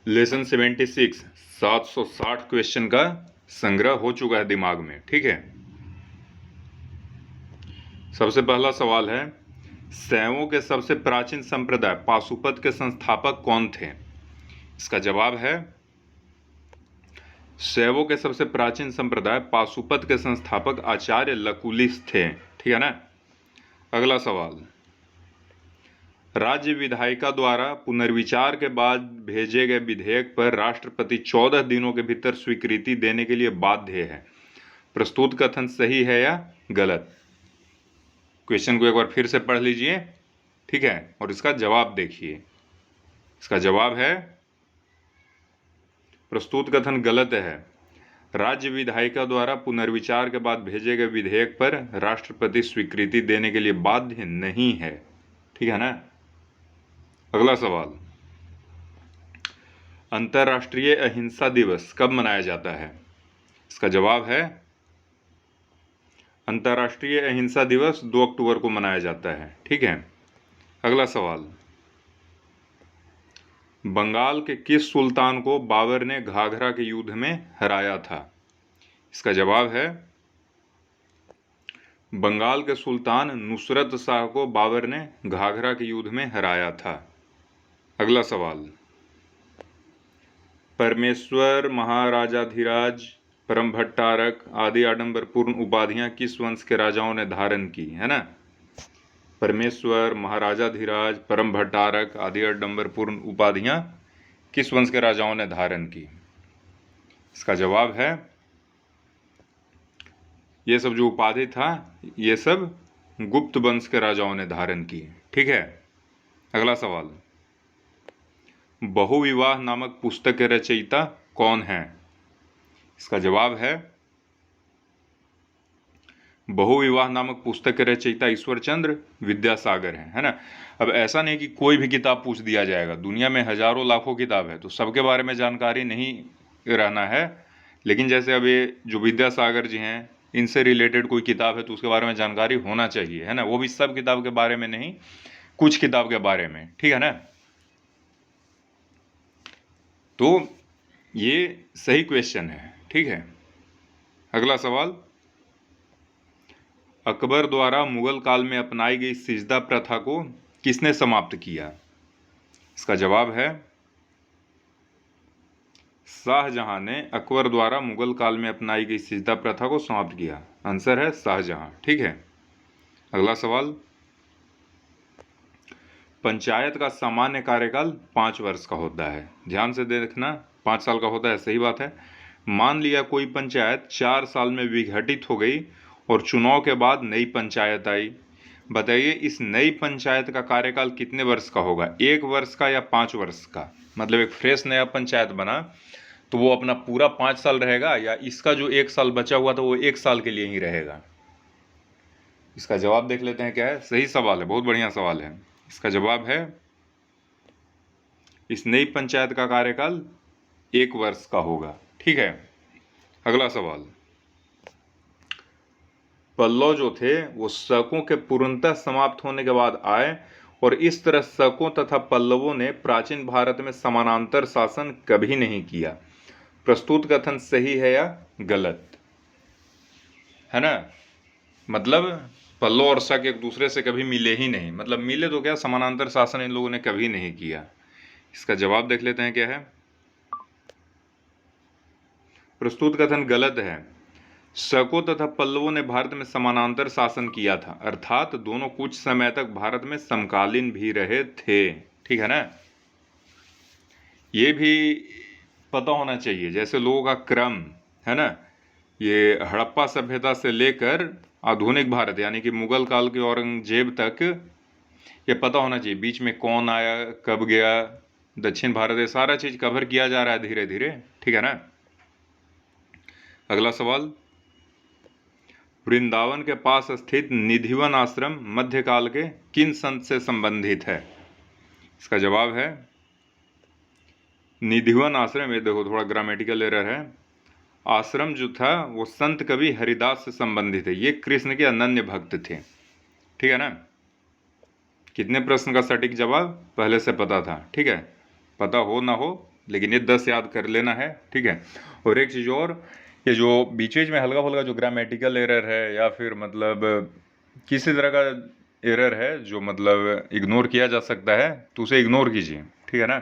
Lesson 76 760 question का संग्रह हो चुका है दिमाग में। ठीक है, सबसे पहला सवाल है, शैवों के सबसे प्राचीन संप्रदाय पाशुपत के संस्थापक कौन थे? इसका जवाब है, शैवों के सबसे प्राचीन संप्रदाय पाशुपत के संस्थापक आचार्य लकुलिस थे। ठीक है ना। अगला सवाल, राज्य विधायिका द्वारा पुनर्विचार के बाद भेजे गए विधेयक पर राष्ट्रपति 14 दिनों के भीतर स्वीकृति देने के लिए बाध्य है। प्रस्तुत कथन सही है या गलत? क्वेश्चन को एक बार फिर से पढ़ लीजिए, ठीक है, और इसका जवाब देखिए। इसका जवाब है, प्रस्तुत कथन गलत है। राज्य विधायिका द्वारा पुनर्विचार के बाद भेजे गए विधेयक पर राष्ट्रपति स्वीकृति देने के लिए बाध्य नहीं है। ठीक है ना। अगला सवाल, अंतर्राष्ट्रीय अहिंसा दिवस कब मनाया जाता है? इसका जवाब है, अंतर्राष्ट्रीय अहिंसा दिवस 2 अक्टूबर को मनाया जाता है। ठीक है। अगला सवाल, बंगाल के किस सुल्तान को बाबर ने घाघरा के युद्ध में हराया था? इसका जवाब है, बंगाल के सुल्तान नुसरत शाह को बाबर ने घाघरा के युद्ध में हराया था। अगला सवाल, परमेश्वर, महाराजाधिराज, परम भट्टारक आदि आडंबरपूर्ण उपाधियां किस वंश के राजाओं ने धारण की? है ना। परमेश्वर, महाराजाधिराज, परम भट्टारक आदि आडंबरपूर्ण उपाधियां किस वंश के राजाओं ने धारण की? इसका जवाब है, ये सब जो उपाधि था ये सब गुप्त वंश के राजाओं ने धारण की। ठीक है। अगला सवाल, बहुविवाह नामक पुस्तक के रचयिता कौन है? इसका जवाब है, बहुविवाह नामक पुस्तक के रचयिता ईश्वरचंद्र विद्यासागर है ना। अब ऐसा नहीं कि कोई भी किताब पूछ दिया जाएगा, दुनिया में हजारों लाखों किताब है, तो सबके बारे में जानकारी नहीं रहना है। लेकिन जैसे अब ये जो विद्यासागर जी हैं, इनसे रिलेटेड कोई किताब है तो उसके बारे में जानकारी होना चाहिए, है ना। वो भी सब किताब के बारे में नहीं, कुछ किताब के बारे में। ठीक है ना। तो ये सही क्वेश्चन है। ठीक है। अगला सवाल, अकबर द्वारा मुगल काल में अपनाई गई सिजदा प्रथा को किसने समाप्त किया? इसका जवाब है, शाहजहां ने अकबर द्वारा मुगल काल में अपनाई गई सिजदा प्रथा को समाप्त किया। आंसर है शाहजहां। ठीक है। अगला सवाल, पंचायत का सामान्य कार्यकाल 5 वर्ष का होता है। ध्यान से देखना, 5 साल का होता है, सही बात है। मान लिया कोई पंचायत 4 साल में विघटित हो गई और चुनाव के बाद नई पंचायत आई। बताइए इस नई पंचायत का कार्यकाल कितने वर्ष का होगा? 1 वर्ष का या 5 वर्ष का? मतलब एक फ्रेश नया पंचायत बना तो वो अपना पूरा 5 साल रहेगा, या इसका जो 1 साल बचा हुआ था वो 1 साल के लिए ही रहेगा? इसका जवाब देख लेते हैं क्या है। सही सवाल है, बहुत बढ़िया सवाल है। इसका जवाब है, इस नई पंचायत का कार्यकाल 1 वर्ष का होगा। ठीक है। अगला सवाल, पल्लव जो थे वो शकों के पूर्णतः समाप्त होने के बाद आए और इस तरह शकों तथा पल्लवों ने प्राचीन भारत में समानांतर शासन कभी नहीं किया। प्रस्तुत कथन सही है या गलत? है ना। मतलब पल्लव और शक एक दूसरे से कभी मिले ही नहीं, मतलब मिले तो क्या, समानांतर शासन इन लोगों ने कभी नहीं किया। इसका जवाब देख लेते हैं क्या है। प्रस्तुत कथन गलत है। शकों तथा पल्लवों ने भारत में समानांतर शासन किया था, अर्थात दोनों कुछ समय तक भारत में समकालीन भी रहे थे। ठीक है ना। ये भी पता होना चाहिए, जैसे लोगों का क्रम है ना, ये हड़प्पा सभ्यता से लेकर आधुनिक भारत यानी कि मुगल काल के औरंगजेब तक ये पता होना चाहिए, बीच में कौन आया कब गया, दक्षिण भारत, ये सारा चीज कवर किया जा रहा है धीरे धीरे। ठीक है ना। अगला सवाल, वृंदावन के पास स्थित निधिवन आश्रम मध्यकाल के किन संत से संबंधित है? इसका जवाब है, निधिवन आश्रम, ये देखो थोड़ा ग्रामेटिकल एरर है, आश्रम जो था वो संत कवि हरिदास से संबंधित है। ये कृष्ण के अनन्य भक्त थे। ठीक है ना। कितने प्रश्न का सटीक जवाब पहले से पता था? ठीक है, पता हो ना हो लेकिन ये 10 याद कर लेना है, ठीक है। और एक चीज़ और, ये जो बीच में हल्का फुल्का जो ग्रामेटिकल एरर है या फिर मतलब किसी तरह का एरर है जो मतलब इग्नोर किया जा सकता है, तो उसे इग्नोर कीजिए, ठीक है ना।